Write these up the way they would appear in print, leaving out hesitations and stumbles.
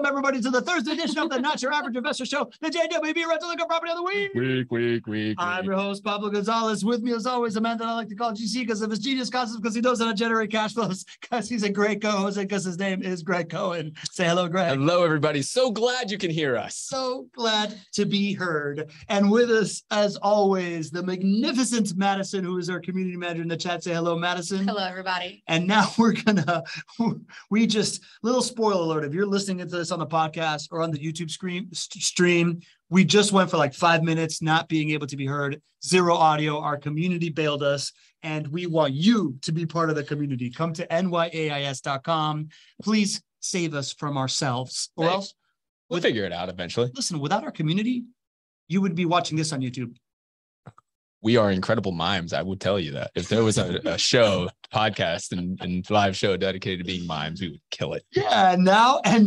welcome everybody to the Thursday edition of the Not Your Average Investor Show, the JWB Rental Income Property of the Week. I'm your host, Pablo Gonzalez. With me, as always, a man that I like to call GC because of his genius concepts, because he knows how to generate cash flows, because he's a great co-host, and because his name is Gregg Cohen. Say hello, Gregg. Hello, everybody. So glad you can hear us. So glad to be heard. And with us, as always, the magnificent Madison, who is our community manager in the chat. Say hello, Madison. Hello, everybody. And now little spoiler alert, if you're listening to this on the podcast or on the YouTube stream, we just went for like 5 minutes not being able to be heard, zero audio. Our community bailed us, and we want you to be part of the community. Come to nyais.com. Please save us from ourselves, or else we'll figure it out eventually. Listen, without our community, you would be watching this on YouTube. We are incredible mimes. I would tell you that if there was a show, podcast, and live show dedicated to being mimes, we would kill it. Yeah. And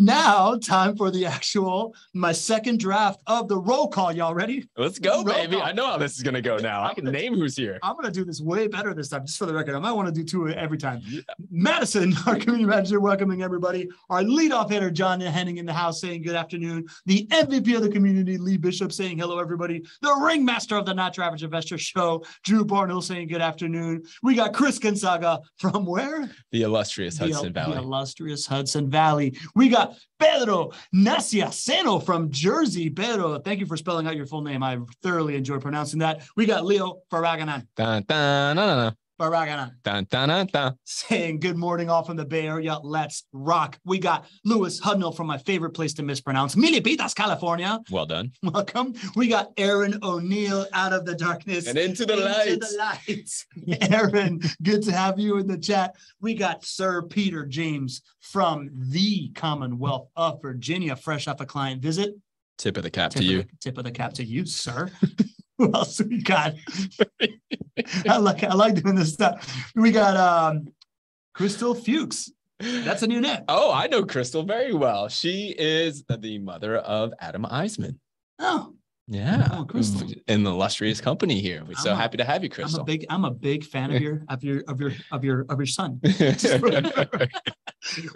now time for my second draft of the roll call. Y'all ready? Let's go, baby. Call. I know how this is going to go now. I can name who's here. I'm going to do this way better this time, just for the record. I might want to do two every time. Yeah. Madison, our community manager, welcoming everybody. Our leadoff hitter, John Henning, in the house, saying good afternoon. The MVP of the community, Lee Bishop, saying hello, everybody. The ringmaster of the Not Your Average Investor Show, Drew Barnhill, saying good afternoon. We got Chris Gonzaga from where? The illustrious Hudson Valley. The illustrious Hudson Valley. We got Pedro Naciaceno from Jersey. Pedro, thank you for spelling out your full name. I thoroughly enjoy pronouncing that. We got Leo Faraganan. Baragana. Dun, dun, dun, dun. Saying good morning all from the Bay Area. Let's rock. We got Lewis Hudnell from my favorite place to mispronounce, Milipitas, California. Well done. Welcome. We got Aaron O'Neill out of the darkness and into the lights. Aaron, good to have you in the chat. We got Sir Peter James from the Commonwealth of Virginia, fresh off a client visit. Tip of the cap to you. Tip of the cap to you, sir. Who else we got? I like doing this stuff. We got Crystal Fuchs. That's a new name. Oh, I know Crystal very well. She is the mother of Adam Eisman. Oh. Yeah. Oh, Crystal. In the illustrious company here. We're so happy to have you, Crystal. I'm a big fan of your son.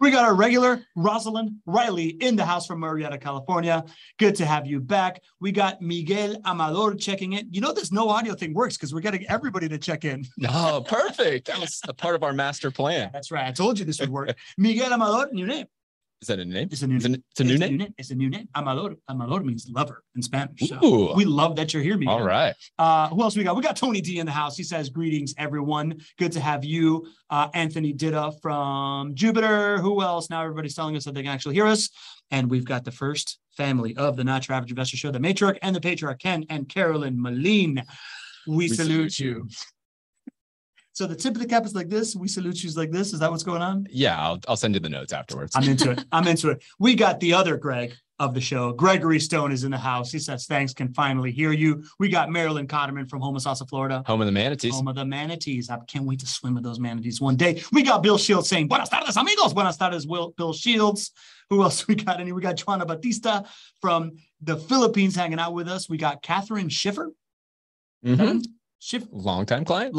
We got our regular Rosalind Riley in the house from Murrieta, California. Good to have you back. We got Miguel Amador checking in. You know, this no audio thing works because we're getting everybody to check in. Oh, perfect. That was a part of our master plan. That's right. I told you this would work. Miguel Amador, new name. Is that a name? It's a new name. It's a new name? It's a new name. Amador means lover in Spanish. So we love that you're here, Miguel. All right. Who else we got? We got Tony D in the house. He says, greetings, everyone. Good to have you. Anthony Ditta from Jupiter. Who else? Now everybody's telling us that they can actually hear us. And we've got the first family of the Not Your Average Investor Show, the matriarch and the patriarch, Ken and Carolyn Moline. We salute you. So the tip of the cap is like this. We salute you is like this. Is that what's going on? Yeah, I'll send you the notes afterwards. I'm into it. We got the other Greg of the show. Gregory Stone is in the house. He says, thanks, can finally hear you. We got Marilyn Cotterman from Homosassa, Florida. Home of the manatees. Home of the manatees. I can't wait to swim with those manatees one day. We got Bill Shields saying, buenas tardes, amigos. Buenas tardes, Bill Shields. Who else we got? We got Juana Batista from the Philippines hanging out with us. We got Catherine Schiffer. Mm-hmm. Long-time client.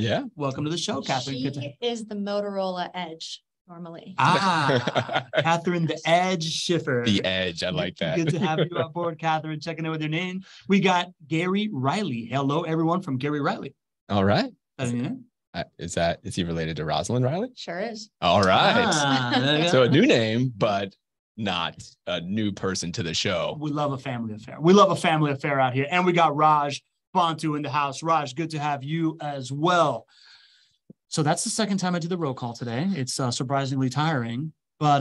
Yeah. Welcome to the show, Catherine. She is the Motorola Edge normally. Catherine the Edge Schiffer. The Edge. I like that. Good to have you on board, Catherine. Checking in with your name. We got Gary Riley. Hello, everyone from Gary Riley. All right. Is he related to Rosalind Riley? Sure is. All right. So a new name, but not a new person to the show. We love a family affair out here. And we got Raj Bantu in the house. Raj, good to have you as well. So that's the second time I did the roll call today. It's surprisingly tiring, but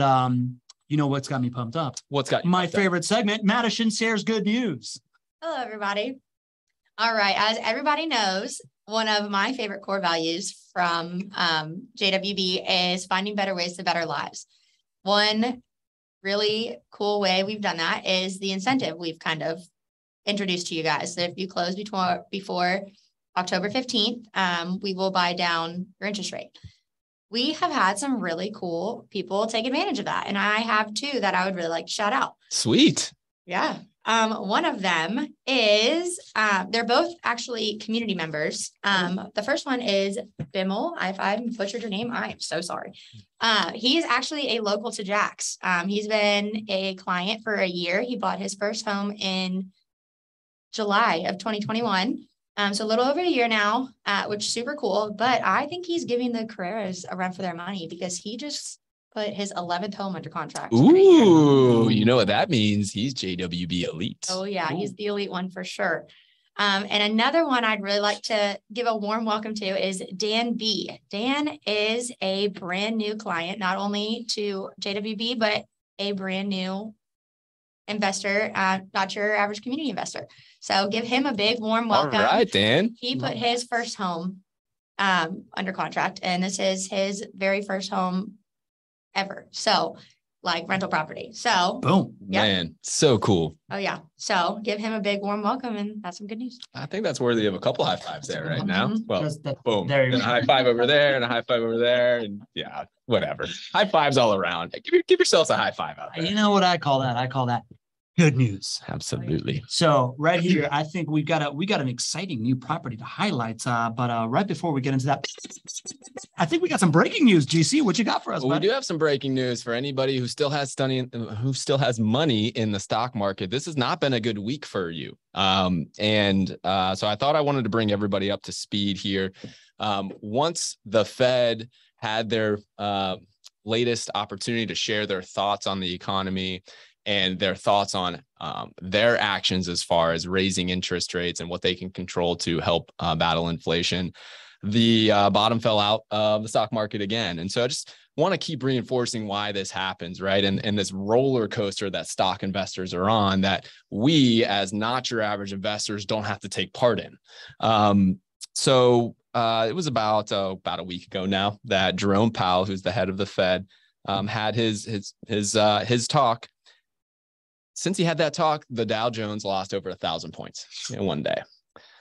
you know what's got me pumped up? What's got you my favorite segment? Madison shares good news. Hello, everybody. All right. As everybody knows, one of my favorite core values from JWB is finding better ways to better lives. One really cool way we've done that is the incentive we've kind of introduced to you guys. So if you close before October 15th, we will buy down your interest rate. We have had some really cool people take advantage of that. And I have two that I would really like to shout out. Sweet. Yeah. One of them is, they're both actually community members. The first one is Bimmel. If I butchered your name, I am so sorry. He is actually a local to Jax. He's been a client for a year. He bought his first home in July of 2021. So a little over a year now, which is super cool. But I think he's giving the Carreras a run for their money because he just put his 11th home under contract. Ooh, you know what that means? He's JWB Elite. Oh yeah, he's the elite one for sure. And another one I'd really like to give a warm welcome to is Dan B. Dan is a brand new client, not only to JWB, but a brand new investor, not your average community investor. So give him a big warm welcome. All right, Dan. He put his first home under contract, and this is his very first home ever. So like rental property. So Boom. Yep. Man, so cool. Oh yeah. So give him a big warm welcome, and that's some good news. I think that's worthy of a couple high fives there right now. Well, That's- boom. there you And a go. high five over there and a high five over there. And yeah, whatever. High fives all around. Give yourselves a high five out there. You know what I call that? I call that good news. Absolutely. So right here, I think we got an exciting new property to highlight. But right before we get into that, I think we got some breaking news. GC, what you got for us? Well, we bud? do have some breaking news for anybody who still has has money in the stock market. This has not been a good week for you. So I thought I wanted to bring everybody up to speed here. Once the Fed had their latest opportunity to share their thoughts on the economy and their thoughts on their actions as far as raising interest rates and what they can control to help battle inflation, the bottom fell out of the stock market again. And so I just want to keep reinforcing why this happens, right? And this roller coaster that stock investors are on that we, as not your average investors, don't have to take part in. It was about a week ago now that Jerome Powell, who's the head of the Fed, had his talk. Since he had that talk, the Dow Jones lost over 1,000 points in one day.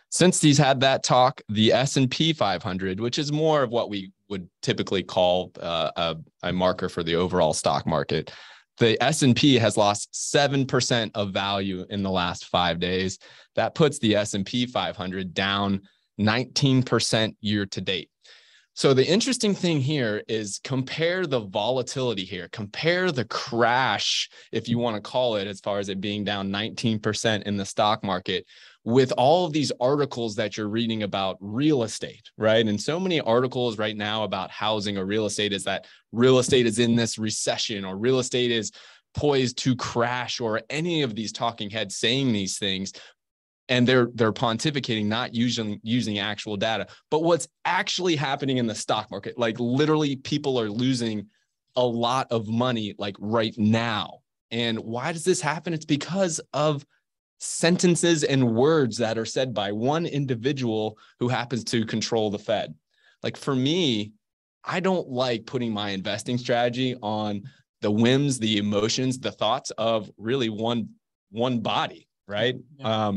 Since he's had that talk, the S&P 500, which is more of what we would typically call a marker for the overall stock market, the S&P has lost 7% of value in the last 5 days. That puts the S&P 500 down 19% year to date. So the interesting thing here is compare the volatility here, compare the crash, if you want to call it, as far as it being down 19% in the stock market with all of these articles that you're reading about real estate, right? And so many articles right now about housing or real estate is that real estate is in this recession or real estate is poised to crash or any of these talking heads saying these things. And they're pontificating, not using actual data. But what's actually happening in the stock market, like literally people are losing a lot of money like right now. And why does this happen? It's because of sentences and words that are said by one individual who happens to control the Fed. Like for me, I don't like putting my investing strategy on the whims, the emotions, the thoughts of really one body, right? Yeah.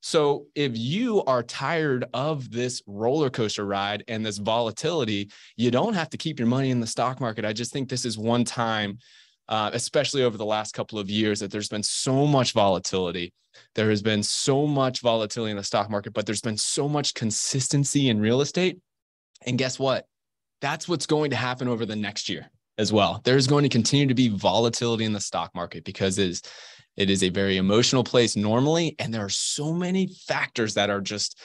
So if you are tired of this roller coaster ride and this volatility, you don't have to keep your money in the stock market. I just think this is one time, especially over the last couple of years, that there's been so much volatility. There has been so much volatility in the stock market, but there's been so much consistency in real estate. And guess what? That's what's going to happen over the next year as well. There's going to continue to be volatility in the stock market because it is a very emotional place normally. And there are so many factors that are just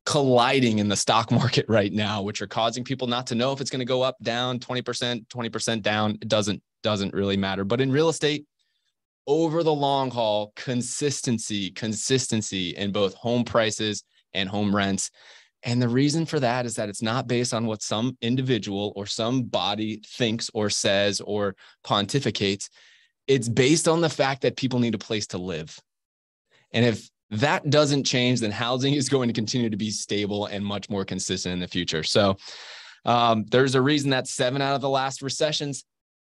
colliding in the stock market right now, which are causing people not to know if it's going to go up, down, 20% down. It doesn't really matter. But in real estate, over the long haul, consistency in both home prices and home rents. And the reason for that is that it's not based on what some individual or some body thinks or says or pontificates. It's based on the fact that people need a place to live. And if that doesn't change, then housing is going to continue to be stable and much more consistent in the future. So there's a reason that 7 out of the last recessions,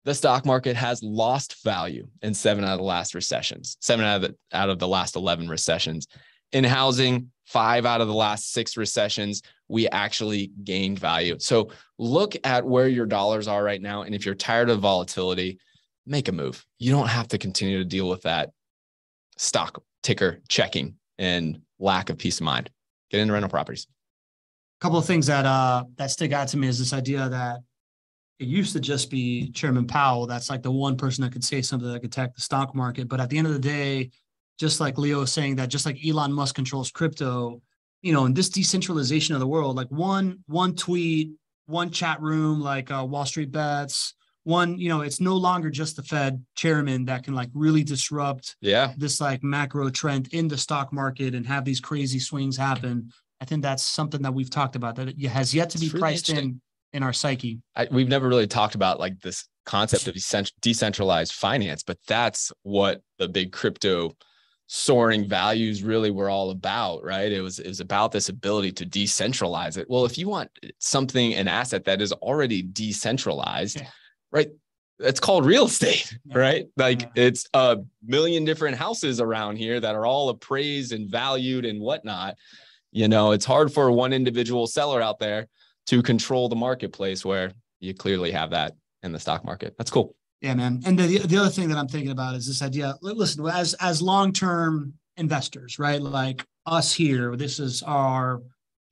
the stock market has lost value in 7 out of the last recessions, 7 out of the last 11 recessions. In housing, 5 out of the last 6 recessions, we actually gained value. So look at where your dollars are right now. And if you're tired of volatility, make a move. You don't have to continue to deal with that stock ticker checking and lack of peace of mind. Get into rental properties. A couple of things that stick out to me is this idea that it used to just be Chairman Powell. That's like the one person that could say something that could attack the stock market. But at the end of the day, just like Leo was saying that, just like Elon Musk controls crypto, in this decentralization of the world, like one tweet, one chat room, like Wall Street Bets, it's no longer just the Fed chairman that can like really disrupt this like macro trend in the stock market and have these crazy swings happen. I think that's something that we've talked about that it has yet to be really priced in our psyche. We've never really talked about like this concept of decentralized finance, but that's what the big crypto soaring values really were all about, right? It was about this ability to decentralize it. Well, if you want an asset that is already decentralized, right? It's called real estate, right? Like it's a million different houses around here that are all appraised and valued and whatnot. It's hard for one individual seller out there to control the marketplace where you clearly have that in the stock market. That's cool. Yeah, man. And the other thing that I'm thinking about is this idea, listen, as long-term investors, right? Like us here, this is our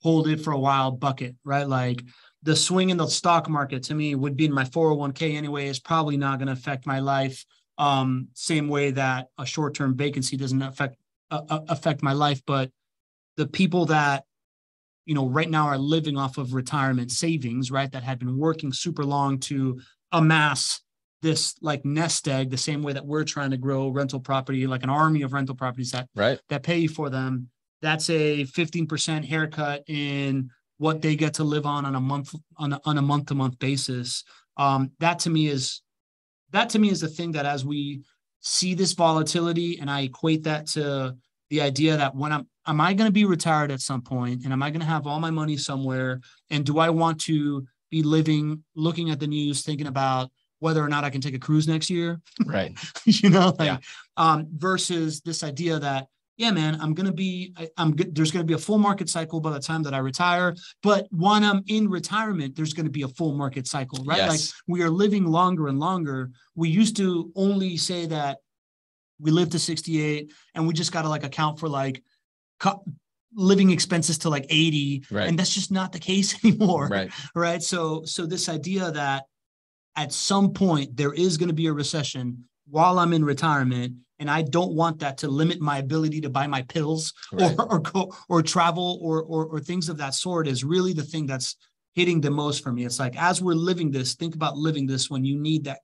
hold it for a while bucket, right? Like the swing in the stock market to me would be in my 401k anyway, is probably not going to affect my life. Same way that a short-term vacancy doesn't affect my life. But the people that, right now are living off of retirement savings, right? That had been working super long to amass this like nest egg, the same way that we're trying to grow rental property, like an army of rental properties that pay you for them. That's a 15% haircut in what they get to live on a month-to-month basis. That to me is the thing that as we see this volatility, and I equate that to the idea that am I going to be retired at some point, and am I going to have all my money somewhere? And do I want to be looking at the news, thinking about whether or not I can take a cruise next year? Right. Versus this idea that, yeah, man, there's going to be a full market cycle by the time that I retire. But when I'm in retirement, there's going to be a full market cycle, right? Yes. Like we are living longer and longer. We used to only say that we live to 68 and we just got to like account for like living expenses to like 80. Right. And that's just not the case anymore. Right. Right. So this idea that at some point there is going to be a recession while I'm in retirement, and I don't want that to limit my ability to buy my pills or go or travel or things of that sort, is really the thing that's hitting the most for me. It's like, as we're living this, think about living this when you need that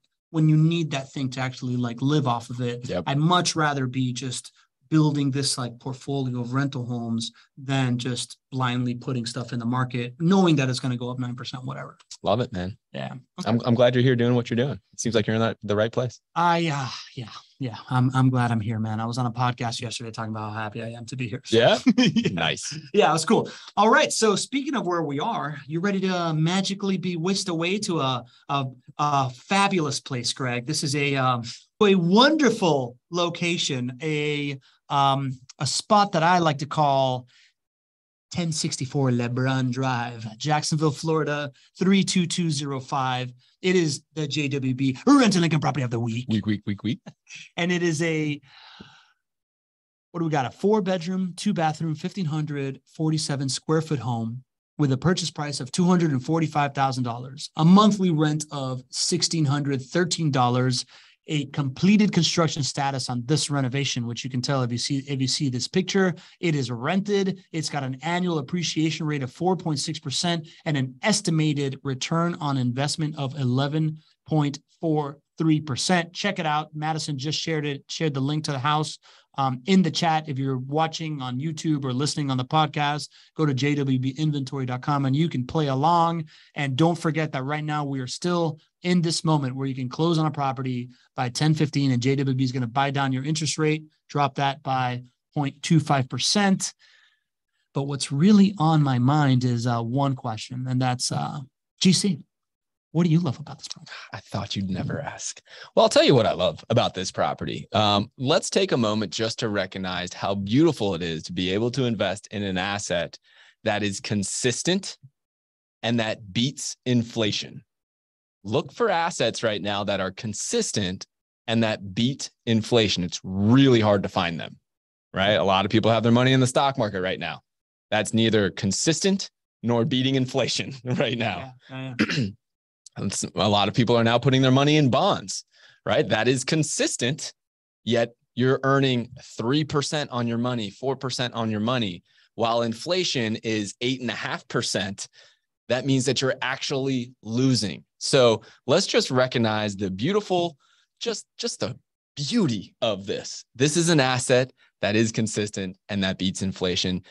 thing to actually like live off of it. Yep. I'd much rather be just building this like portfolio of rental homes than just blindly putting stuff in the market, knowing that it's going to go up 9%, whatever. Love it, man. Yeah. Okay. I'm glad you're here doing what you're doing. It seems like you're in the right place. Yeah. I'm glad I'm here, man. I was on a podcast yesterday talking about how happy I am to be here. So. Yeah? Yeah. Nice. Yeah, it was cool. All right. So speaking of where we are, you ready to magically be whisked away to a fabulous place, Gregg? This is a wonderful location, a spot that I like to call 1064 LeBron Drive, Jacksonville, Florida, 32205. It is the JWB Rental Income Property of the Week. Week. And it is what do we got? A 4-bedroom, 2-bathroom, 1,547 square foot home with a purchase price of $245,000, a monthly rent of $1,613, a completed construction status on this renovation, which you can tell if you see this picture. It is rented. It's got an annual appreciation rate of 4.6% and an estimated return on investment of 11.43%. Check it out. Madison just shared the link to the house in the chat. If you're watching on YouTube or listening on the podcast, go to jwbinventory.com and you can play along. And don't forget that right now we are still in this moment where you can close on a property by 10:15 and JWB is going to buy down your interest rate, drop that by 0.25%. But what's really on my mind is one question, and that's GC. What do you love about this property? I thought you'd never ask. Well, I'll tell you what I love about this property. Let's take a moment just to recognize how beautiful it is to be able to invest in an asset that is consistent and that beats inflation. Look for assets right now that are consistent and that beat inflation. It's really hard to find them, right? A lot of people have their money in the stock market right now. That's neither consistent nor beating inflation right now. Yeah. A lot of people are now putting their money in bonds, right? That is consistent, yet you're earning 3% on your money, 4% on your money, while inflation is 8.5%. That means that you're actually losing. So let's just recognize the beautiful, just the beauty of this. This is an asset that is consistent and that beats inflation.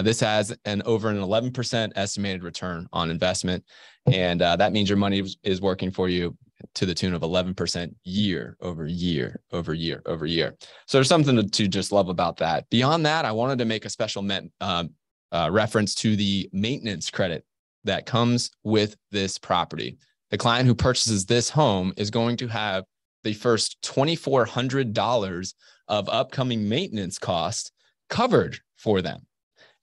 This has over an 11% estimated return on investment. And that means your money is working for you to the tune of 11% year over year over year over year. So there's something to just love about that. Beyond that, I wanted to make a special reference to the maintenance credit that comes with this property. The client who purchases this home is going to have the first $2,400 of upcoming maintenance costs covered for them.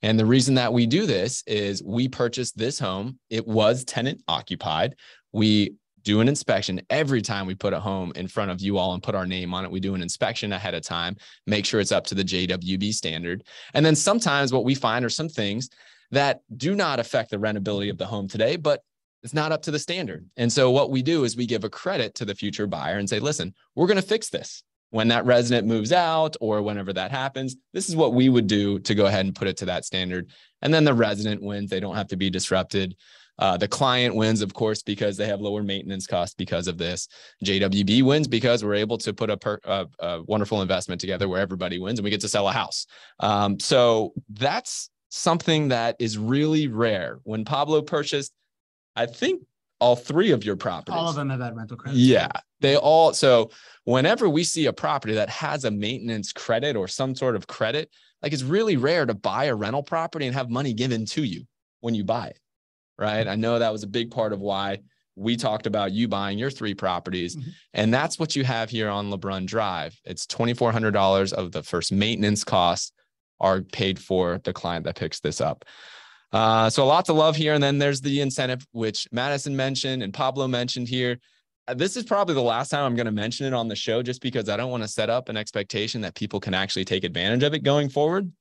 And the reason that we do this is we purchased this home. It was tenant occupied. We do an inspection every time we put a home in front of you all and put our name on it. We do an inspection ahead of time, make sure it's up to the JWB standard. And then sometimes what we find are some things that do not affect the rentability of the home today, but it's not up to the standard. And so what we do is we give a credit to the future buyer and say, listen, we're going to fix this. When that resident moves out or whenever that happens, this is what we would do to go ahead and put it to that standard. And then the resident wins. They don't have to be disrupted. The client wins, of course, because they have lower maintenance costs because of this. JWB wins because we're able to put a wonderful investment together where everybody wins and we get to sell a house. So that's something that is really rare. When Pablo purchased, I think all three of your properties. All of them have had rental credits. Yeah, they all. So whenever we see a property that has a maintenance credit or some sort of credit, like it's really rare to buy a rental property and have money given to you when you buy it, right? I know that was a big part of why we talked about you buying your three properties. Mm-hmm. And that's what you have here on LeBrun Drive. It's $2,400 of the first maintenance costs are paid for the client that picks this up. So lots of love here. And then there's the incentive, which Madison mentioned and Pablo mentioned here. This is probably the last time I'm going to mention it on the show, just because I don't want to set up an expectation that people can actually take advantage of it going forward.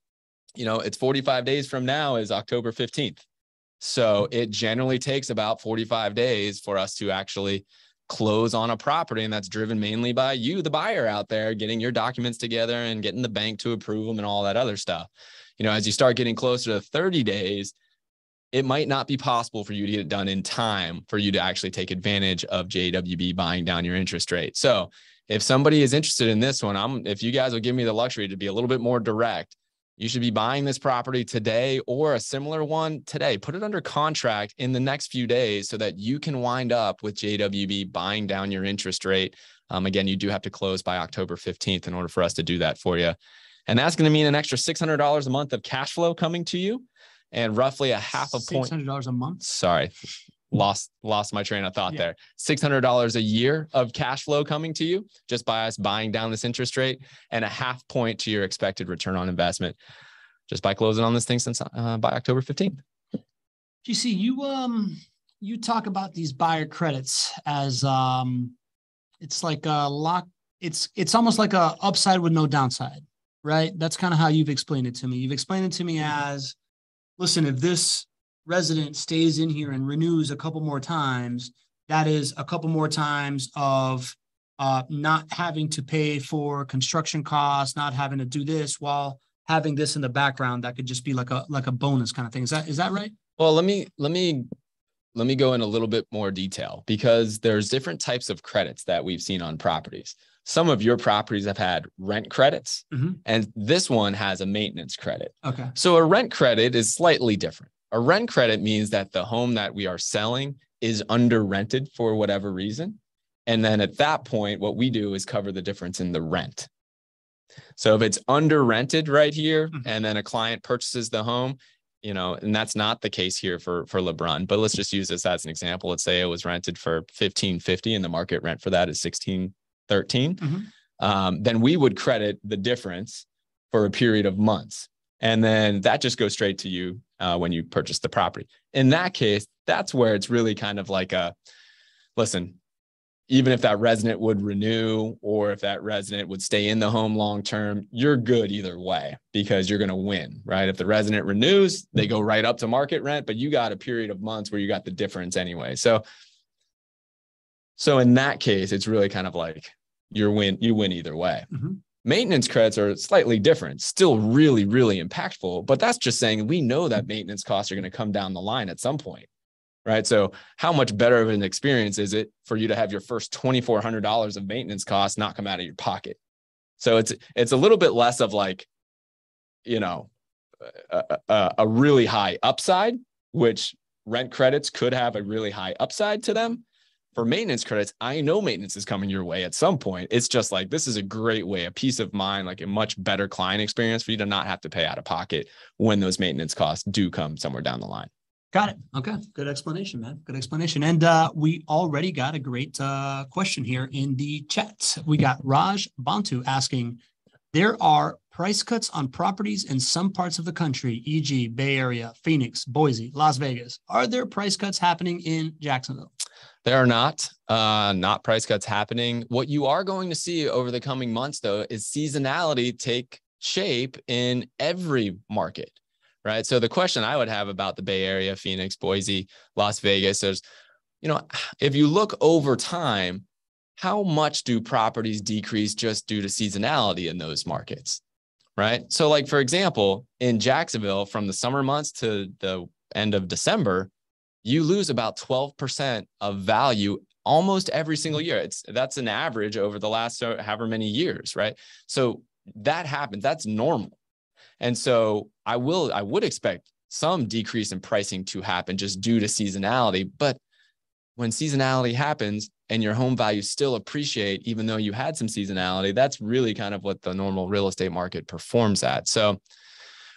You know, it's 45 days from now is October 15th. So it generally takes about 45 days for us to actually close on a property. And that's driven mainly by you, the buyer out there, getting your documents together and getting the bank to approve them and all that other stuff. You know, as you start getting closer to 30 days, it might not be possible for you to get it done in time for you to actually take advantage of JWB buying down your interest rate. So if somebody is interested in this one, if you guys will give me the luxury to be a little bit more direct, you should be buying this property today or a similar one today. Put it under contract in the next few days so that you can wind up with JWB buying down your interest rate. Again, you do have to close by October 15th in order for us to do that for you. And that's going to mean an extra $600 a month of cash flow coming to you. And roughly a half a point. $600 a month. Sorry, lost my train of thought there. $600 a year of cash flow coming to you just by us buying down this interest rate, and a half point to your expected return on investment just by closing on this thing since by October 15th. GC, you talk about these buyer credits as it's like a lock. It's almost like a upside with no downside, right? That's kind of how you've explained it to me. You've explained it to me as, listen, if this resident stays in here and renews a couple more times, that is a couple more times of not having to pay for construction costs, not having to do this while having this in the background. That could just be like a bonus kind of thing. Is that right? Well, let me go in a little bit more detail, because there's different types of credits that we've seen on properties. Some of your properties have had rent credits, and this one has a maintenance credit. Okay. So a rent credit is slightly different. A rent credit means that the home that we are selling is under rented for whatever reason. And then at that point, what we do is cover the difference in the rent. So if it's under rented right here, and then a client purchases the home, you know, and that's not the case here for LeBrun, but let's just use this as an example. Let's say it was rented for $1,550 and the market rent for that is $1,613. Then we would credit the difference for a period of months. And then that just goes straight to you when you purchase the property. In that case, that's where it's really kind of like listen, even if that resident would renew or if that resident would stay in the home long-term, you're good either way because you're going to win, right? If the resident renews, they go right up to market rent, but you got a period of months where you got the difference anyway. So in that case, it's really kind of like you win either way. Mm-hmm. Maintenance credits are slightly different, still really, really impactful, but that's just saying we know that maintenance costs are going to come down the line at some point. Right. So how much better of an experience is it for you to have your first $2,400 of maintenance costs not come out of your pocket? So it's a little bit less of like, a really high upside, which rent credits could have a really high upside to them. For maintenance credits, I know maintenance is coming your way at some point. It's just like, this is a great way, a peace of mind, like a much better client experience for you to not have to pay out of pocket when those maintenance costs do come somewhere down the line. Got it. Okay. Good explanation, man. Good explanation. And we already got a great question here in the chat. We got Raj Bantu asking, there are price cuts on properties in some parts of the country, e.g. Bay Area, Phoenix, Boise, Las Vegas. Are there price cuts happening in Jacksonville? There are not price cuts happening. What you are going to see over the coming months, though, is seasonality take shape in every market. Right. So the question I would have about the Bay Area, Phoenix, Boise, Las Vegas is, if you look over time, how much do properties decrease just due to seasonality in those markets? Right. So like, for example, in Jacksonville, from the summer months to the end of December, you lose about 12% of value almost every single year. That's an average over the last however many years. Right. So that happens. That's normal. And so I would expect some decrease in pricing to happen just due to seasonality. But when seasonality happens and your home values still appreciate, even though you had some seasonality, that's really kind of what the normal real estate market performs at. So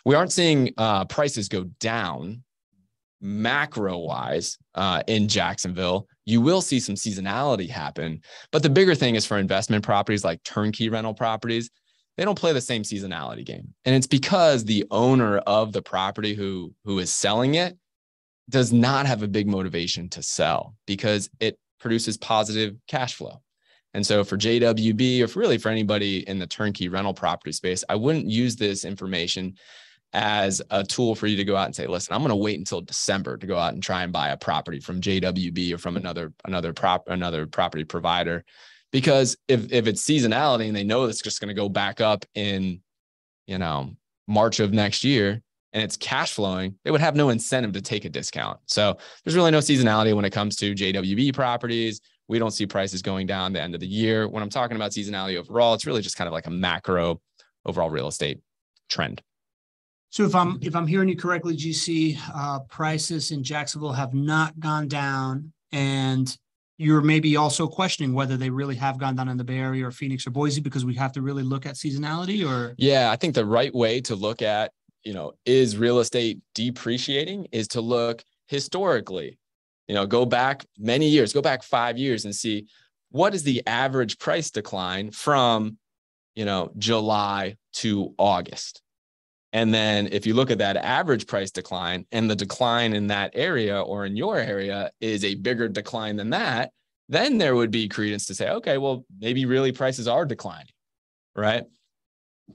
we aren't seeing prices go down macro wise in Jacksonville. You will see some seasonality happen. But the bigger thing is for investment properties like turnkey rental properties. They don't play the same seasonality game. And it's because the owner of the property who is selling it does not have a big motivation to sell because it produces positive cash flow. And so for JWB, or really for anybody in the turnkey rental property space, I wouldn't use this information as a tool for you to go out and say, listen, I'm going to wait until December to go out and try and buy a property from JWB or from another property provider. Because if it's seasonality and they know it's just going to go back up in, March of next year and it's cash flowing, they would have no incentive to take a discount. So there's really no seasonality when it comes to JWB properties. We don't see prices going down the end of the year. When I'm talking about seasonality overall, it's really just kind of like a macro overall real estate trend. So if I'm hearing you correctly, GC, prices in Jacksonville have not gone down, and you're maybe also questioning whether they really have gone down in the Bay Area or Phoenix or Boise because we have to really look at seasonality. Or yeah, I think the right way to look at, is real estate depreciating is to look historically, go back many years, go back 5 years and see what is the average price decline from, July to August. And then if you look at that average price decline and the decline in that area or in your area is a bigger decline than that, then there would be credence to say, okay, well, maybe really prices are declining, right?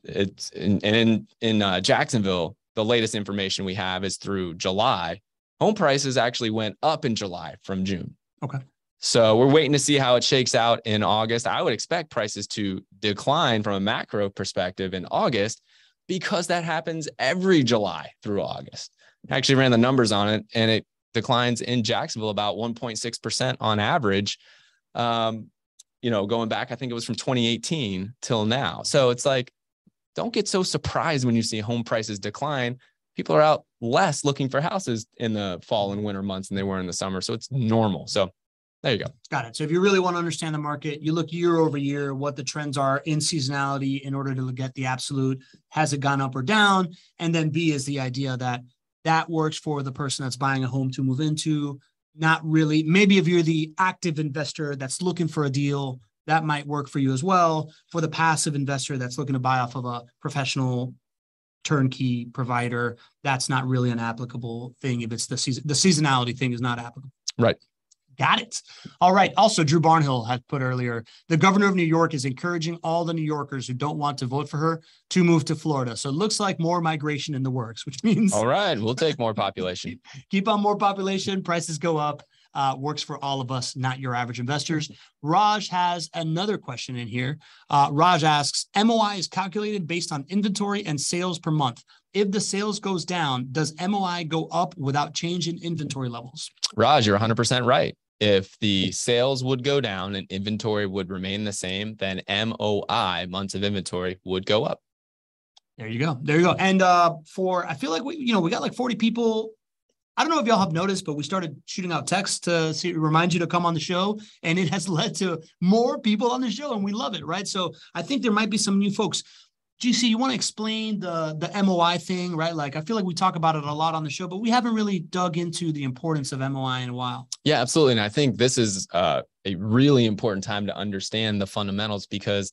It's in Jacksonville, the latest information we have is through July. Home prices actually went up in July from June. Okay. So we're waiting to see how it shakes out in August. I would expect prices to decline from a macro perspective in August, because that happens every July through August. I actually ran the numbers on it, and it declines in Jacksonville about 1.6% on average. Going back, I think it was from 2018 till now. So it's like, don't get so surprised when you see home prices decline. People are out less looking for houses in the fall and winter months than they were in the summer. So it's normal. So there you go. Got it. So if you really want to understand the market, you look year over year, what the trends are in seasonality in order to get the absolute, has it gone up or down? And then B is the idea that works for the person that's buying a home to move into. Not really. Maybe if you're the active investor that's looking for a deal, that might work for you as well. For the passive investor that's looking to buy off of a professional turnkey provider, that's not really an applicable thing. If it's the seasonality thing is not applicable. Right. Got it. All right. Also, Drew Barnhill had put earlier, the governor of New York is encouraging all the New Yorkers who don't want to vote for her to move to Florida. So it looks like more migration in the works, which means all right, we'll take more population. Keep on more population, prices go up. Works for all of us, not your average investors. Raj has another question in here. Raj asks, MOI is calculated based on inventory and sales per month. If the sales goes down, does MOI go up without change in inventory levels? Raj, you're 100% right. If the sales would go down and inventory would remain the same, then MOI, months of inventory, would go up. There you go. There you go. And I feel like we got like 40 people. I don't know if y'all have noticed, but we started shooting out texts to remind you to come on the show, and it has led to more people on the show, and we love it, right? So I think there might be some new folks. GC, you want to explain the MOI thing, right? Like, I feel like we talk about it a lot on the show, but we haven't really dug into the importance of MOI in a while. Yeah, absolutely. And I think this is a really important time to understand the fundamentals, because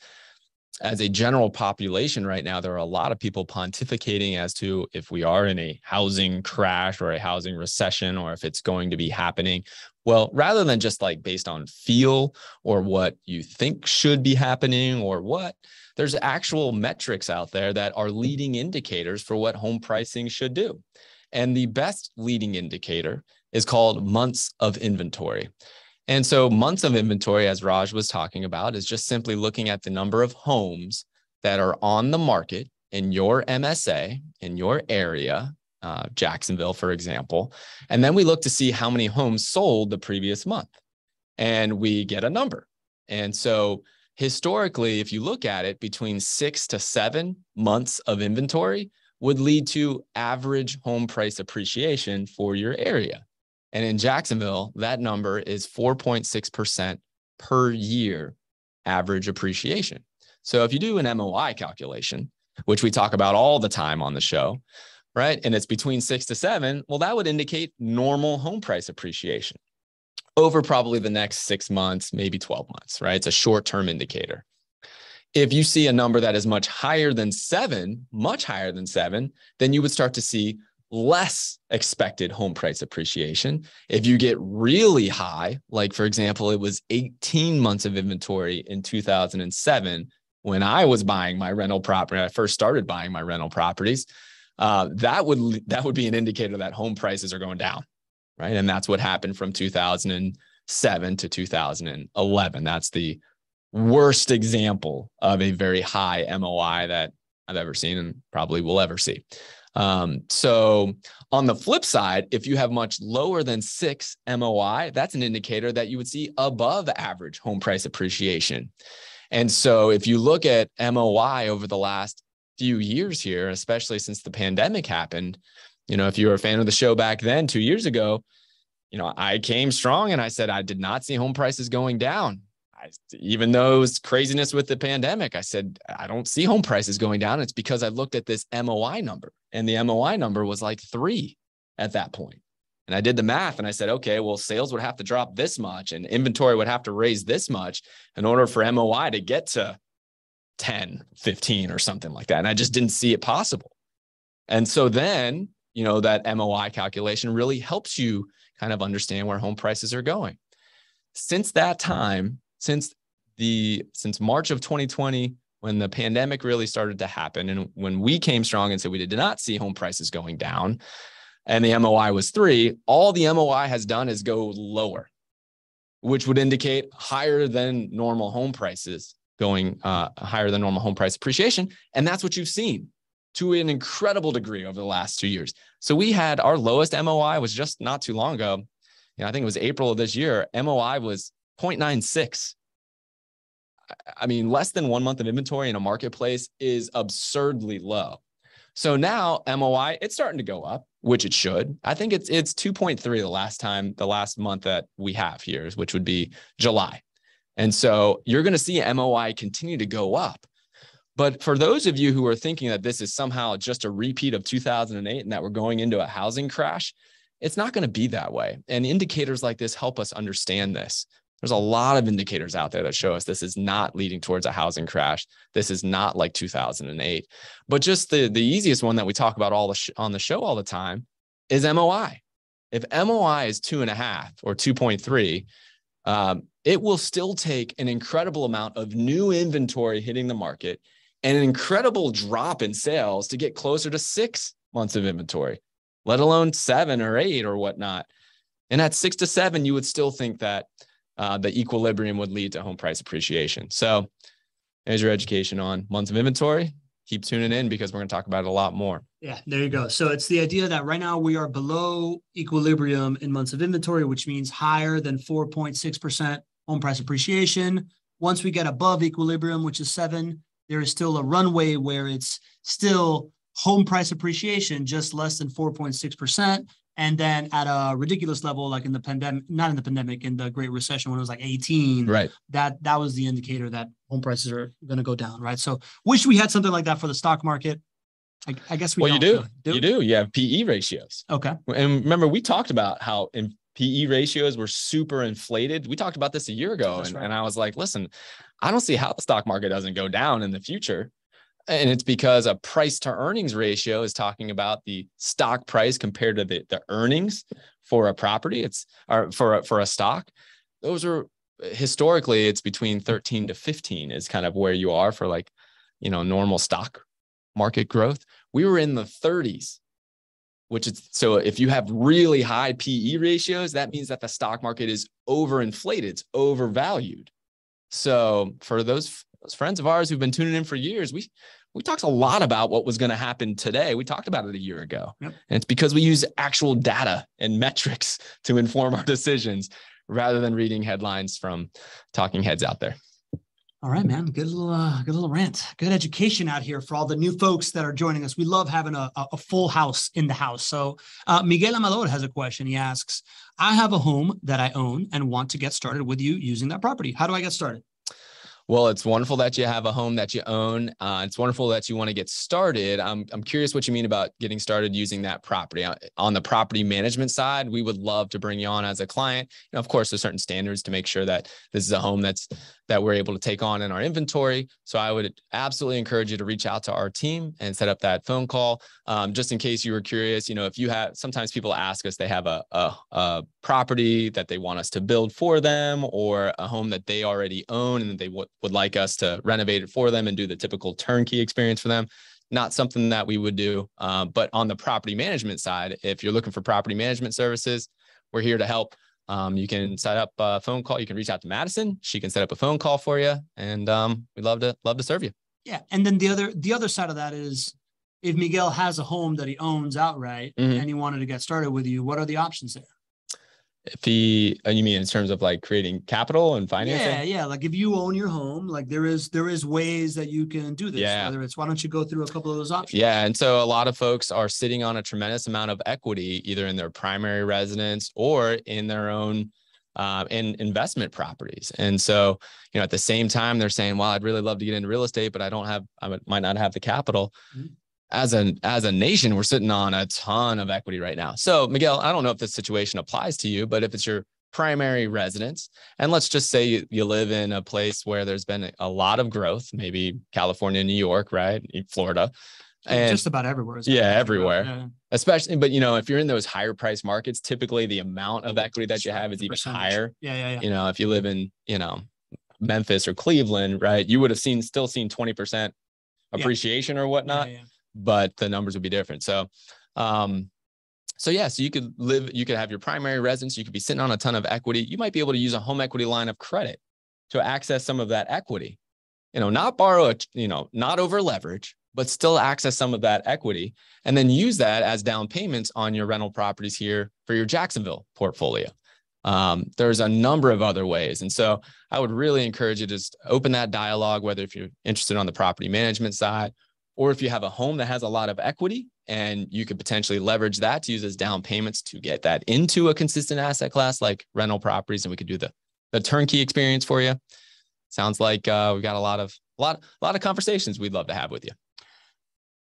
as a general population right now, there are a lot of people pontificating as to if we are in a housing crash or a housing recession, or if it's going to be happening. Well, rather than just like based on feel or what you think should be happening or what, there's actual metrics out there that are leading indicators for what home pricing should do. And the best leading indicator is called months of inventory. And so months of inventory, as Raj was talking about, is just simply looking at the number of homes that are on the market in your MSA, in your area, Jacksonville, for example. And then we look to see how many homes sold the previous month, and we get a number. And so historically, if you look at it, between 6 to 7 months of inventory would lead to average home price appreciation for your area. And in Jacksonville, that number is 4.6% per year average appreciation. So if you do an MOI calculation, which we talk about all the time on the show, right? And it's between 6 to 7, well, that would indicate normal home price appreciation over probably the next 6 months, maybe 12 months, right? It's a short-term indicator. If you see a number that is much higher than 7, much higher than 7, then you would start to see less expected home price appreciation. If you get really high, like for example, it was 18 months of inventory in 2007 when I was buying my rental property, I first started buying my rental properties, that would be an indicator that home prices are going down, right? And that's what happened from 2007 to 2011. That's the worst example of a very high MOI that I've ever seen and probably will ever see. So on the flip side, if you have much lower than 6 MOI, that's an indicator that you would see above average home price appreciation. And so if you look at MOI over the last few years here, especially since the pandemic happened, if you were a fan of the show back then, 2 years ago, I came strong and I said, I did not see home prices going down. Even though it was craziness with the pandemic, I said, I don't see home prices going down. It's because I looked at this MOI number, and the MOI number was like 3 at that point. And I did the math and I said, okay, well, sales would have to drop this much and inventory would have to raise this much in order for MOI to get to 10, 15 or something like that. And I just didn't see it possible. And so then, that MOI calculation really helps you kind of understand where home prices are going. Since that time, since March of 2020, when the pandemic really started to happen, and when we came strong and said we did not see home prices going down, and the MOI was 3, all the MOI has done is go lower, which would indicate higher than normal home prices going higher than normal home price appreciation. And that's what you've seen to an incredible degree over the last 2 years. So we had our lowest MOI was just not too long ago. I think it was April of this year. MOI was 0.96. I mean, less than 1 month of inventory in a marketplace is absurdly low. So now MOI, it's starting to go up, which it should. I think it's 2.3 the last month that we have here, which would be July. And so you're going to see MOI continue to go up. But for those of you who are thinking that this is somehow just a repeat of 2008 and that we're going into a housing crash, it's not going to be that way. And indicators like this help us understand this. There's a lot of indicators out there that show us this is not leading towards a housing crash. This is not like 2008. But just the easiest one that we talk about on the show all the time is MOI. If MOI is 2.5 or 2.3, it will still take an incredible amount of new inventory hitting the market and an incredible drop in sales to get closer to 6 months of inventory, let alone 7 or 8 or whatnot. And at 6 to 7, you would still think that the equilibrium would lead to home price appreciation. So there's your education on months of inventory. Keep tuning in because we're going to talk about it a lot more. Yeah, there you go. So it's the idea that right now we are below equilibrium in months of inventory, which means higher than 4.6% home price appreciation. Once we get above equilibrium, which is 7, there is still a runway where it's still home price appreciation, just less than 4.6%. And then at a ridiculous level, like in the pandemic, not in the pandemic, in the Great Recession when it was like 18, right? That was the indicator that home prices are going to go down, right? So wish we had something like that for the stock market. I guess we don't. You do. You do. You have PE ratios. Okay. And remember, we talked about how PE ratios were super inflated. We talked about this a year ago. And I was like, listen, I don't see how the stock market doesn't go down in the future. And it's because a price to earnings ratio is talking about the stock price compared to the earnings for a property. Or for a stock. Those are historically, it's between 13 to 15 is kind of where you are for like, normal stock market growth. We were in the 30s, which is, so if you have really high PE ratios, that means that the stock market is overinflated, it's overvalued. So for those friends of ours who've been tuning in for years, we talked a lot about what was going to happen today. We talked about it a year ago. Yep. And it's because we use actual data and metrics to inform our decisions rather than reading headlines from talking heads out there. All right, man. Good little rant. Good education out here for all the new folks that are joining us. We love having a full house in the house. So Miguel Amador has a question. He asks, I have a home that I own and want to get started with you using that property. How do I get started? Well, it's wonderful that you have a home that you own. It's wonderful that you want to get started. I'm curious what you mean about getting started using that property. On the property management side, we would love to bring you on as a client. Of course, there's certain standards to make sure that this is a home that we're able to take on in our inventory. So I would absolutely encourage you to reach out to our team and set up that phone call. Just in case you were curious, if you have, sometimes people ask us, they have a property that they want us to build for them or a home that they already own and they would like us to renovate it for them and do the typical turnkey experience for them. Not something that we would do. But on the property management side, if you're looking for property management services, we're here to help. You can set up a phone call. You can reach out to Madison. She can set up a phone call for you. And we'd love to serve you. Yeah. And then the other side of that is if Miguel has a home that he owns outright and he wanted to get started with you, what are the options there? If you mean in terms of like creating capital and financing? Yeah. Like if you own your home, like there is ways that you can do this. Yeah. Whether it's, why don't you go through a couple of those options? Yeah. And so a lot of folks are sitting on a tremendous amount of equity, either in their primary residence or in their own in investment properties. And so, at the same time, they're saying, well, I'd really love to get into real estate, but I might not have the capital. Mm-hmm. As a nation, we're sitting on a ton of equity right now. So Miguel, I don't know if this situation applies to you, but if it's your primary residence, and let's just say you live in a place where there's been a lot of growth, maybe California, New York, right? Florida. And just about everywhere. Everywhere. Yeah. Especially, but if you're in those higher price markets, typically the amount of equity that you have is even higher. Yeah. If you live in, Memphis or Cleveland, right, you would have still seen 20% appreciation or whatnot. Yeah. But the numbers would be different. So you could have your primary residence. You could be sitting on a ton of equity. You might be able to use a home equity line of credit to access some of that equity, not borrow, not over leverage, but still access some of that equity and then use that as down payments on your rental properties here for your Jacksonville portfolio. There's a number of other ways. And so I would really encourage you to just open that dialogue, whether if you're interested on the property management side, or if you have a home that has a lot of equity and you could potentially leverage that to use as down payments to get that into a consistent asset class like rental properties, and we could do the turnkey experience for you. Sounds like we've got a lot of conversations we'd love to have with you.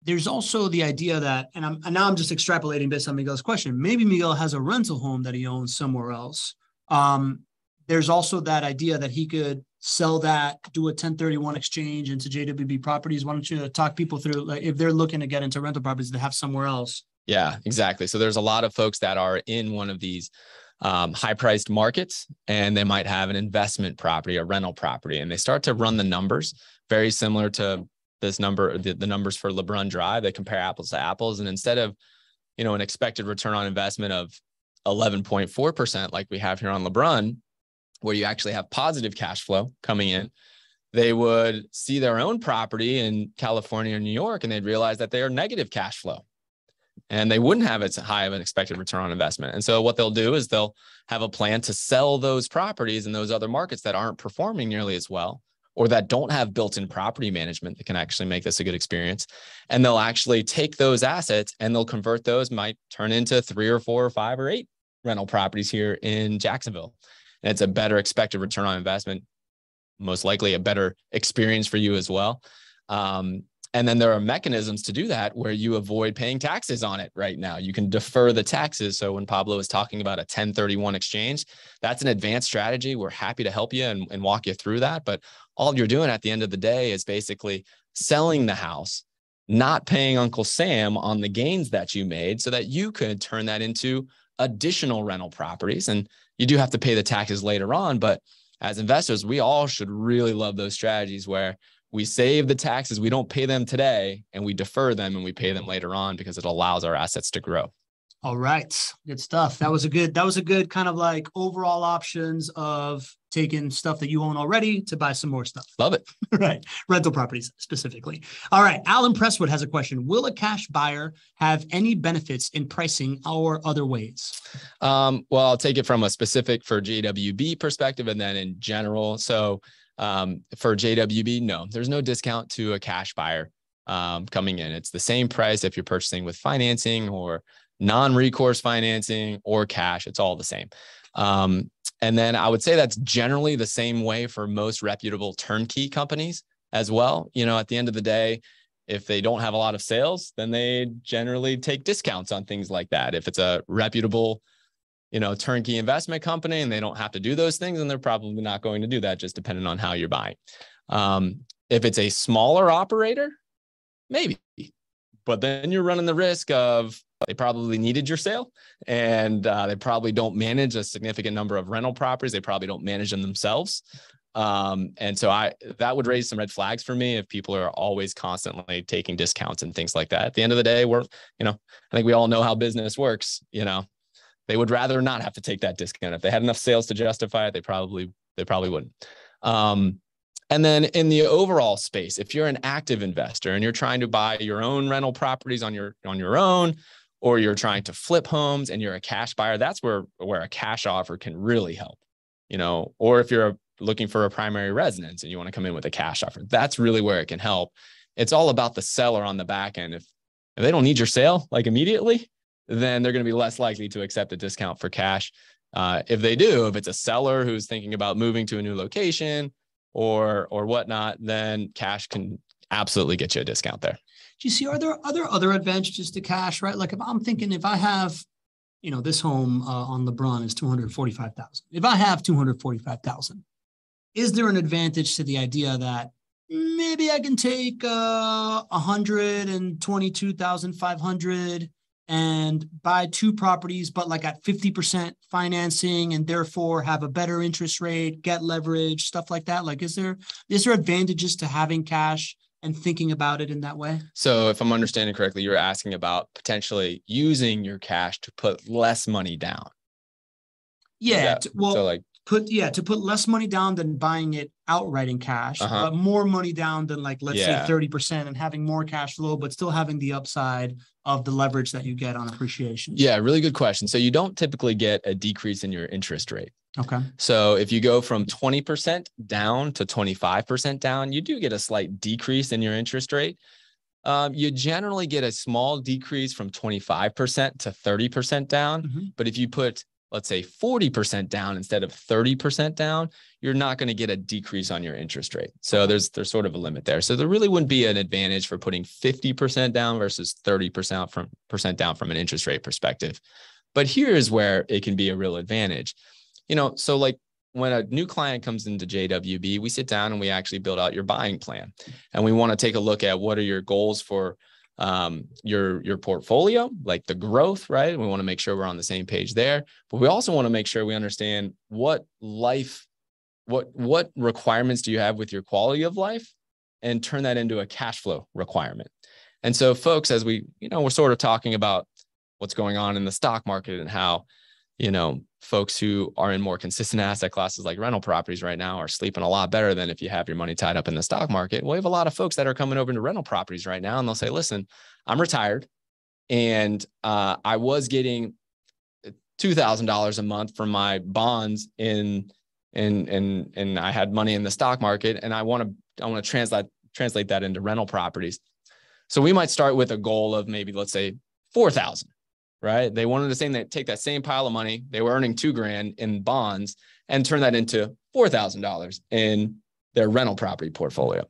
There's also the idea that, and now I'm just extrapolating based on Miguel's question. Maybe Miguel has a rental home that he owns somewhere else. There's also that idea that he could sell that, do a 1031 exchange into JWB properties. Why don't you talk people through, like, if they're looking to get into rental properties they have somewhere else, Yeah, exactly. So there's a lot of folks that are in one of these high-priced markets, and they might have an investment property, a rental property, and they start to run the numbers very similar to this number, the numbers for LeBron Drive. They compare apples to apples, and instead of, an expected return on investment of 11.4% like we have here on LeBron, where you actually have positive cash flow coming in, they would see their own property in California or New York, and they'd realize that they are negative cash flow. And they wouldn't have as high of an expected return on investment. And so what they'll do is they'll have a plan to sell those properties in those other markets that aren't performing nearly as well, or that don't have built-in property management that can actually make this a good experience. And they'll actually take those assets and they'll convert those, might turn into 3 or 4 or 5 or 8 rental properties here in Jacksonville. And it's a better expected return on investment, most likely a better experience for you as well. And then there are mechanisms to do that where you avoid paying taxes on it right now. You can defer the taxes. So when Pablo was talking about a 1031 exchange, that's an advanced strategy. We're happy to help you and walk you through that. But all you're doing at the end of the day is basically selling the house, not paying Uncle Sam on the gains that you made so that you could turn that into additional rental properties. And you do have to pay the taxes later on. But as investors, we all should really love those strategies where we save the taxes, we don't pay them today, and we defer them and we pay them later on because it allows our assets to grow. All right. Good stuff. That was a good kind of like overall options of taking stuff that you own already to buy some more stuff. Love it. Right. Rental properties specifically. All right. Alan Presswood has a question. Will a cash buyer have any benefits in pricing or other ways? Well, I'll take it from a specific for JWB perspective and then in general. So for JWB, no, there's no discount to a cash buyer coming in. It's the same price if you're purchasing with financing or non-recourse financing or cash. It's all the same. And then I would say that's generally the same way for most reputable turnkey companies as well. At the end of the day, if they don't have a lot of sales, then they generally take discounts on things like that. If it's a reputable turnkey investment company and they don't have to do those things, and they're probably not going to do that, just depending on how you're buying. If it's a smaller operator, maybe, but then you're running the risk of they probably needed your sale and they probably don't manage a significant number of rental properties. They probably don't manage them themselves. And so that would raise some red flags for me if people are always constantly taking discounts and things like that. At the end of the day, I think we all know how business works. They would rather not have to take that discount. If they had enough sales to justify it, they probably wouldn't. And then in the overall space, if you're an active investor and you're trying to buy your own rental properties on your own, or you're trying to flip homes and you're a cash buyer, that's where a cash offer can really help. Or if you're looking for a primary residence and you want to come in with a cash offer, that's really where it can help. It's all about the seller on the back end. If they don't need your sale like immediately, then they're going to be less likely to accept a discount for cash. If they do, if it's a seller who's thinking about moving to a new location or whatnot, then cash can absolutely get you a discount there. Do you see, are there other advantages to cash, right? Like if I'm thinking, if I have, this home on LeBron is $245,000. If I have $245,000, is there an advantage to the idea that maybe I can take $122,500 and buy 2 properties, but like at 50% financing and therefore have a better interest rate, get leverage, stuff like that? Like, is there advantages to having cash and thinking about it in that way? So if I'm understanding correctly, you're asking about potentially using your cash to put less money down. Yeah. To put less money down than buying it outright in cash, but more money down than let's say 30% and having more cash flow, but still having the upside of the leverage that you get on appreciation. Yeah, really good question. So you don't typically get a decrease in your interest rate. Okay. So if you go from 20% down to 25% down, you do get a slight decrease in your interest rate. You generally get a small decrease from 25% to 30% down. But if you put, let's say 40% down instead of 30% down, you're not going to get a decrease on your interest rate. So there's sort of a limit there. So there really wouldn't be an advantage for putting 50% down versus 30% down from an interest rate perspective. But here's where it can be a real advantage. So like when a new client comes into JWB, we sit down and we actually build out your buying plan. And we want to take a look at what are your goals for your portfolio, like the growth, right? We want to make sure we're on the same page there, but we also want to make sure we understand what requirements do you have with your quality of life, and turn that into a cash flow requirement. And so folks, as we're sort of talking about what's going on in the stock market and how, folks who are in more consistent asset classes like rental properties right now are sleeping a lot better than if you have your money tied up in the stock market. Well, we have a lot of folks that are coming over into rental properties right now, and they'll say, listen, I'm retired and I was getting $2,000 a month from my bonds and I had money in the stock market, and I want to translate that into rental properties. So we might start with a goal of maybe, let's say, 4,000, right? They wanted to take that same pile of money. They were earning $2,000 in bonds and turn that into $4,000 in their rental property portfolio.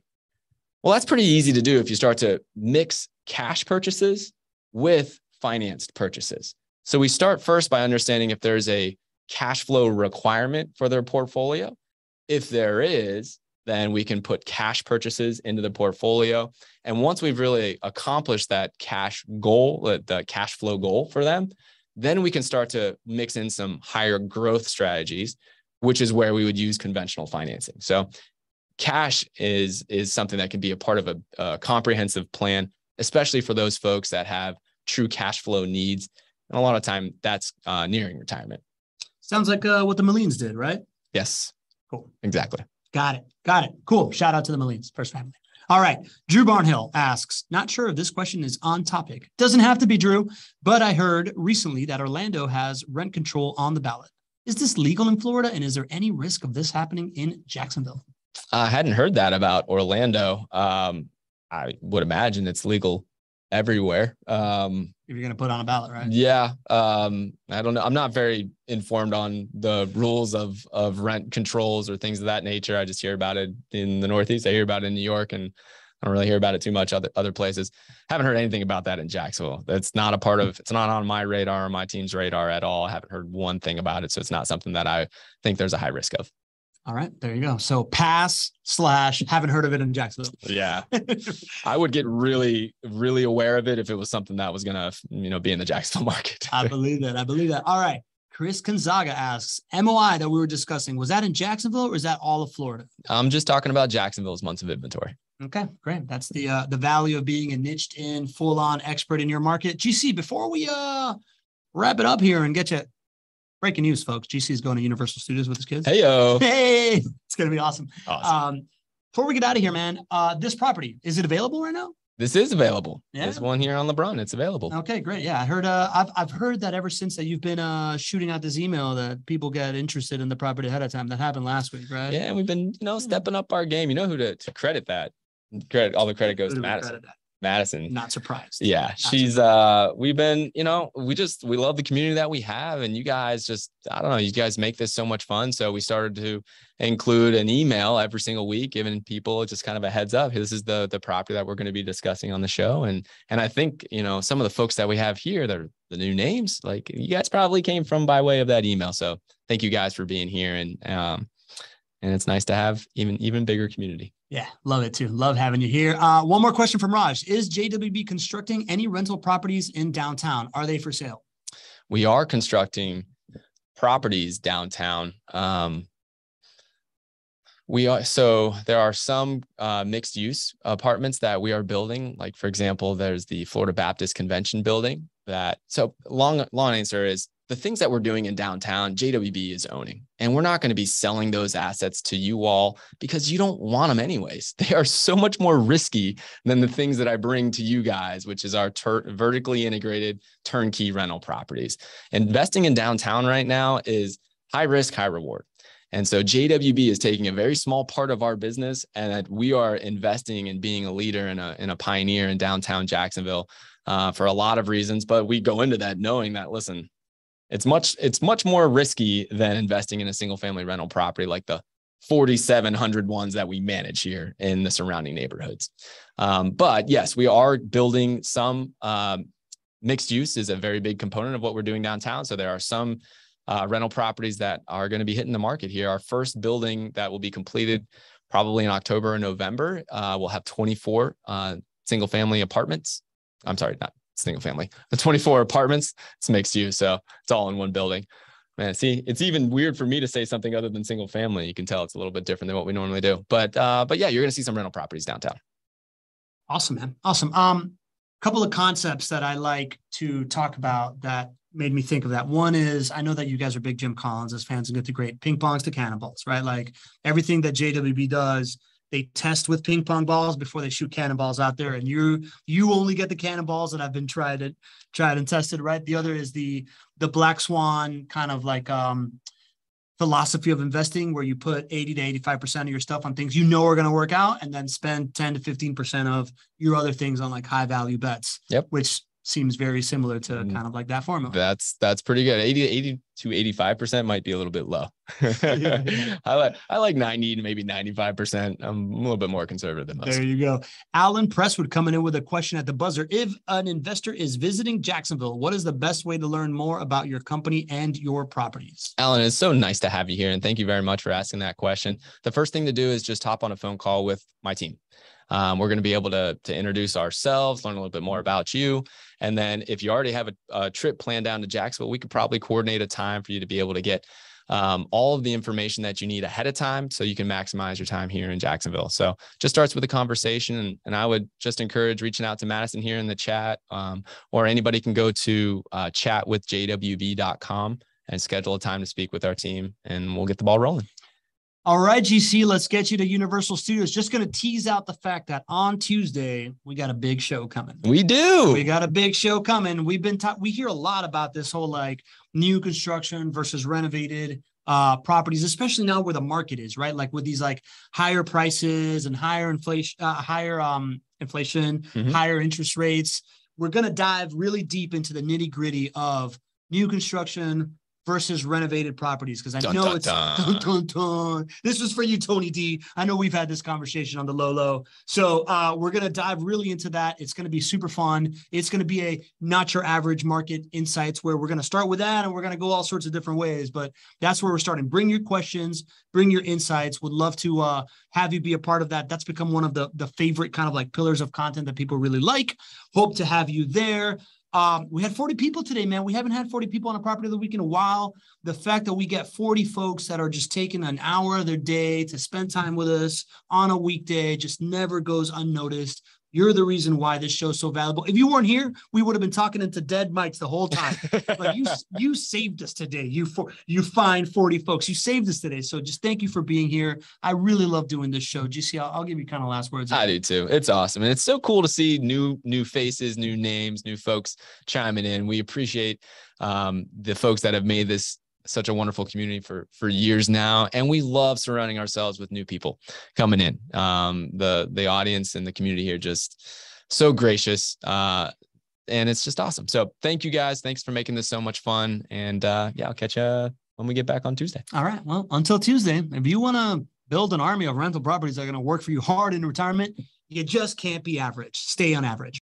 Well, that's pretty easy to do if you start to mix cash purchases with financed purchases. So we start first by understanding if there's a cash flow requirement for their portfolio. If there is, then we can put cash purchases into the portfolio. And once we've really accomplished that cash goal, the cash flow goal for them, then we can start to mix in some higher growth strategies, which is where we would use conventional financing. So cash is something that can be a part of a comprehensive plan, especially for those folks that have true cash flow needs. And a lot of time that's nearing retirement. Sounds like what the Malines did, right? Yes. Cool. Exactly. Got it. Cool. Shout out to the Malines, first family. All right. Drew Barnhill asks, not sure if this question is on topic. Doesn't have to be, Drew, but I heard recently that Orlando has rent control on the ballot. Is this legal in Florida? And is there any risk of this happening in Jacksonville? I hadn't heard that about Orlando. I would imagine it's legal everywhere. If you're going to put on a ballot, right? Yeah. I don't know. I'm not very informed on the rules of rent controls or things of that nature. I just hear about it in the Northeast. I hear about it in New York, and I don't really hear about it too much other places. Haven't heard anything about that in Jacksonville. It's not on my radar or my team's radar at all. I haven't heard one thing about it. So it's not something that I think there's a high risk of. All right, there you go. So /haven't heard of it in Jacksonville. Yeah. I would get really, really aware of it if it was something that was going to, be in the Jacksonville market. I believe that. All right. Chris Gonzaga asks, MOI that we were discussing, was that in Jacksonville or is that all of Florida? I'm just talking about Jacksonville's months of inventory. Okay, great. That's the value of being a niched in, full-on expert in your market. GC, before we wrap it up here and get you breaking news, folks. GC is going to Universal Studios with his kids. Hey, it's going to be awesome. Before we get out of here, man, this property, is it available right now? This is available. Yeah. This one here on LeBron, it's available. Okay, great. Yeah, I heard. I've heard that ever since that you've been shooting out this email that people get interested in the property ahead of time. That happened last week, right? Yeah, we've been stepping up our game. You know who to credit that? All the credit goes to Madison. Madison. Not surprised. Yeah. She's we've been, we love the community that we have, and you guys you guys make this so much fun. So we started to include an email every single week, giving people just kind of a heads up. This is the property that we're going to be discussing on the show. And I think, some of the folks that we have here, they're the new names, like you guys probably came from by way of that email. So thank you guys for being here. And it's nice to have even bigger community. Yeah, love it too. Love having you here. One more question from Raj. Is JWB constructing any rental properties in downtown? Are they for sale? We are constructing properties downtown. So there are some mixed use apartments that we are building. Like, for example, there's the Florida Baptist Convention building so long answer is the things that we're doing in downtown, JWB is owning, and we're not going to be selling those assets to you all because you don't want them anyways. They are so much more risky than the things that I bring to you guys, which is our vertically integrated turnkey rental properties. Investing in downtown right now is high risk, high reward. And so JWB is taking a very small part of our business, and that we are investing in being a leader and a pioneer in downtown Jacksonville for a lot of reasons. But we go into that knowing that, listen, it's much more risky than investing in a single family rental property like the 4,700 ones that we manage here in the surrounding neighborhoods. But yes, we are building some mixed use is a very big component of what we're doing downtown. So there are some rental properties that are going to be hitting the market here. Our first building that will be completed probably in October or November. We'll have 24 single family apartments I'm sorry, not single family, the 24 apartments. It's mixed use. So it's all in one building. Man, see, it's even weird for me to say something other than single family. You can tell it's a little bit different than what we normally do. But yeah, you're going to see some rental properties downtown. Awesome, man. Awesome. Couple of concepts that I like to talk about that made me think of that. One is, I know that you guys are big Jim Collins as fans and get the great ping pongs to cannonballs, right? Like everything that JWB does, they test with ping pong balls before they shoot cannonballs out there. And you only get the cannonballs that have been tried and tested, right? The other is the black swan kind of like philosophy of investing, where you put 80 to 85% of your stuff on things you know are going to work out, and then spend 10 to 15% of your other things on like high value bets. Yep. Which seems very similar to kind of like that formula. That's pretty good. 80 to 85% might be a little bit low. Yeah. I like 90 to maybe 95%. I'm a little bit more conservative than most. There you go. Alan Presswood coming in with a question at the buzzer. If an investor is visiting Jacksonville, what is the best way to learn more about your company and your properties? Alan, it's so nice to have you here. And thank you very much for asking that question. The first thing to do is just hop on a phone call with my team. We're going to be able to introduce ourselves, learn a little bit more about you. And then if you already have a trip planned down to Jacksonville, we could probably coordinate a time for you to be able to get all of the information that you need ahead of time so you can maximize your time here in Jacksonville. So just starts with a conversation. And I would just encourage reaching out to Madison here in the chat, or anybody can go to chatwithjwb.com and schedule a time to speak with our team, and we'll get the ball rolling. All right, GC, let's get you to Universal Studios. Just going to tease out the fact that on Tuesday, we got a big show coming. We do. We got a big show coming. We hear a lot about this whole like new construction versus renovated properties, especially now where the market is, right? Like with these like higher prices and higher inflation, higher interest rates. We're going to dive really deep into the nitty gritty of new construction versus renovated properties, because I know it's dun, dun, dun. This was for you, Tony D. I know we've had this conversation on the low. So we're going to dive really into that. It's going to be super fun. It's going to be a not your average market insights, where we're going to start with that and we're going to go all sorts of different ways. But that's where we're starting. Bring your questions, bring your insights. Would love to have you be a part of that. That's become one of the favorite kind of like pillars of content that people really like. Hope to have you there. We had 40 people today, man. We haven't had 40 people on a property of the week in a while. The fact that we get 40 folks that are just taking an hour of their day to spend time with us on a weekday just never goes unnoticed. You're the reason why this show is so valuable. If you weren't here, we would have been talking into dead mics the whole time. But you saved us today. You find 40 folks. You saved us today. So just thank you for being here. I really love doing this show. GC, I'll give you kind of last words. I do too. It's awesome. And it's so cool to see new faces, new names, new folks chiming in. We appreciate the folks that have made this such a wonderful community for years now. And we love surrounding ourselves with new people coming in. The audience and the community here, just so gracious. And it's just awesome. So thank you guys. Thanks for making this so much fun. And yeah, I'll catch you when we get back on Tuesday. All right. Well, until Tuesday, if you want to build an army of rental properties that are going to work for you hard in retirement, you just can't be average. Stay on average.